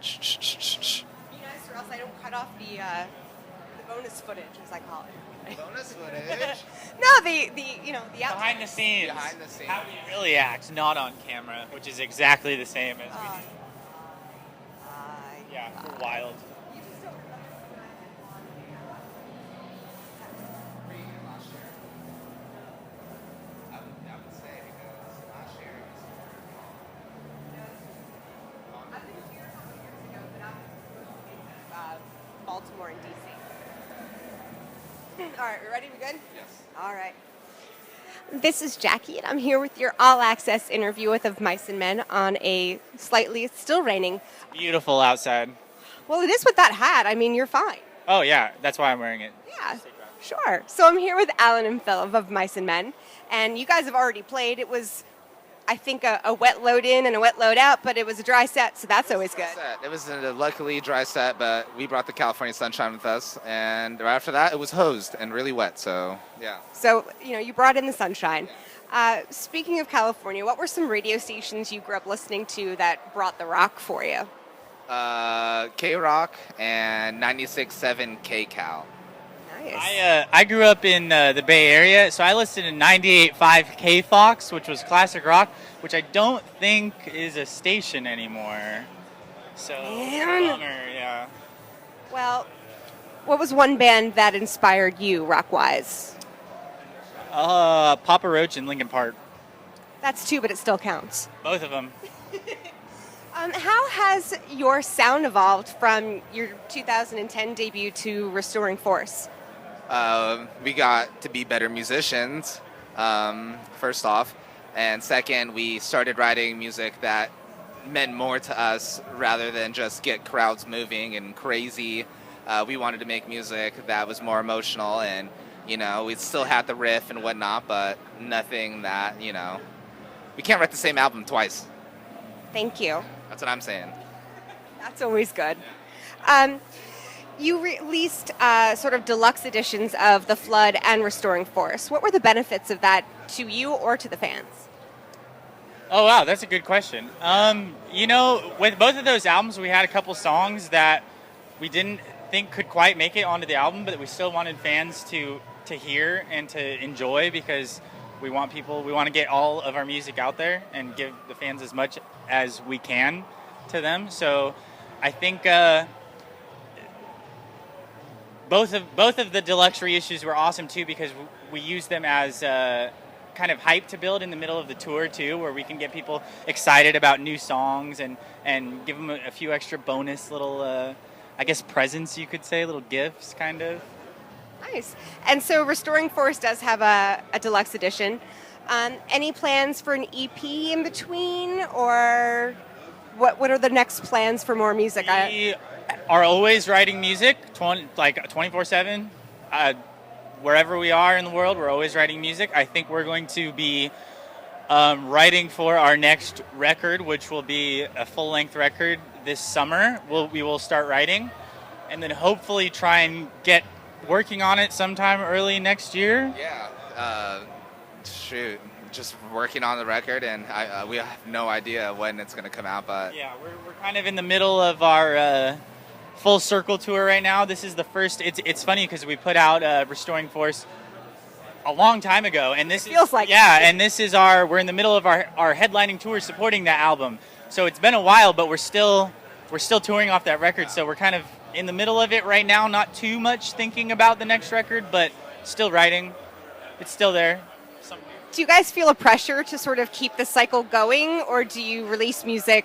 Be nice, or else I don't cut off the bonus footage, as I call it. Bonus footage? No, the outside. Behind the scenes. Behind the scenes. How we really act, not on camera, which is exactly the same as we do. Yeah, we're wild. You just don't remember when I had on Last year. I would say because last year was I've been here a couple of years ago, but I'm Baltimore and DC. All right, we ready? We good? yes. All right. This is Jackie, and I'm here with your all-access interview with Mice and Men on a it's still raining. Beautiful outside. Well, it is with that hat. I mean, you're fine. Oh yeah, that's why I'm wearing it. Yeah, sure. So I'm here with Alan and Philip of Mice and Men, and you guys have already played. It was, I think, a wet load in and a wet load out, but it was a dry set, so that's always good. It was a luckily dry set, but we brought the California sunshine with us, and after that, it was hosed and really wet. So yeah. So you brought in the sunshine. Speaking of California, what were some radio stations you grew up listening to that brought the rock for you? K-Rock and 96.7 K-Cal. Nice. I grew up in the Bay Area, so I listened to 98.5 K-Fox, which was classic rock, which I don't think is a station anymore. So, bummer, yeah. Well, what was one band that inspired you rock-wise? Papa Roach and Linkin Park. That's two, but it still counts. Both of them. How has your sound evolved from your 2010 debut to Restoring Force? We got to be better musicians, first off. And second, we started writing music that meant more to us rather than just get crowds moving and crazy. We wanted to make music that was more emotional, and, we still had the riff and whatnot, but nothing that, we can't write the same album twice. Thank you. That's what I'm saying. That's always good. You released sort of deluxe editions of The Flood and Restoring Force. What were the benefits of that to you or to the fans? Oh, wow, that's a good question. With both of those albums, we had a couple songs that we didn't think could quite make it onto the album, but we still wanted fans to hear and to enjoy, because we want to get all of our music out there and give the fans as much as we can to them. So I think both of the deluxe reissues were awesome too, because we use them as kind of hype to build in the middle of the tour too, where we can get people excited about new songs and give them a few extra bonus little, presents, you could say, little gifts kind of. Nice. And so Restoring Force does have a deluxe edition. Any plans for an EP in between, or what are the next plans for more music? We are always writing music, 24/7. Wherever we are in the world, we're always writing music. I think we're going to be writing for our next record, which will be a full-length record this summer. We will start writing, and then hopefully try and get working on it sometime early next year. Yeah. Just working on the record, and we have no idea when it's going to come out, but yeah, we're kind of in the middle of our full circle tour right now. This is the first. It's funny because we put out Restoring Force a long time ago, and this feels like and this is we're in the middle of our headlining tour supporting that album. So it's been a while, but we're still touring off that record. So we're kind of in the middle of it right now. Not too much thinking about the next record, but still writing. It's still there. Do you guys feel a pressure to sort of keep the cycle going, or do you release music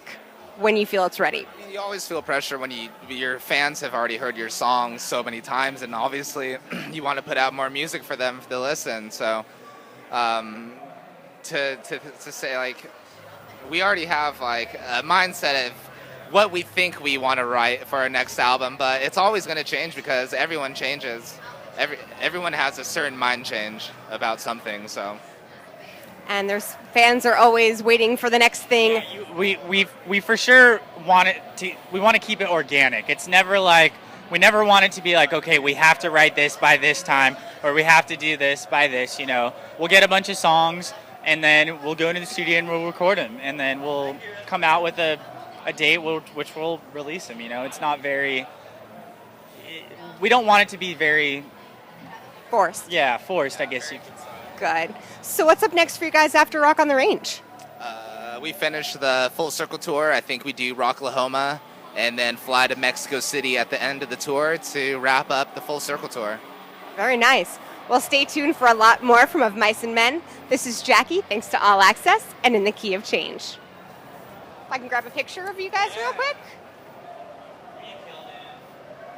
when you feel it's ready? I mean, you always feel pressure when your fans have already heard your songs so many times, and obviously you want to put out more music for them to listen. So to say, like, we already have like a mindset of what we think we want to write for our next album, but it's always going to change because everyone changes. Everyone has a certain mind change about something, so. And there's fans are always waiting for the next thing. Yeah, we for sure want to keep it organic. It's never like, we never want it to be like, okay, we have to write this by this time, or we have to do this by this, We'll get a bunch of songs, and then we'll go into the studio and we'll record them, and then we'll come out with a a date which we'll release them. You know, it's not very. We don't want it to be very Forced. forced. I guess you could say. Good. So what's up next for you guys after Rock on the Range? We finished the Full Circle tour. I think we do Rocklahoma and then fly to Mexico City at the end of the tour to wrap up the Full Circle tour. Very nice. Well, stay tuned for a lot more from Of Mice and Men. This is Jackie, thanks to All Access and In the Key of Change. If I can grab a picture of you guys real quick.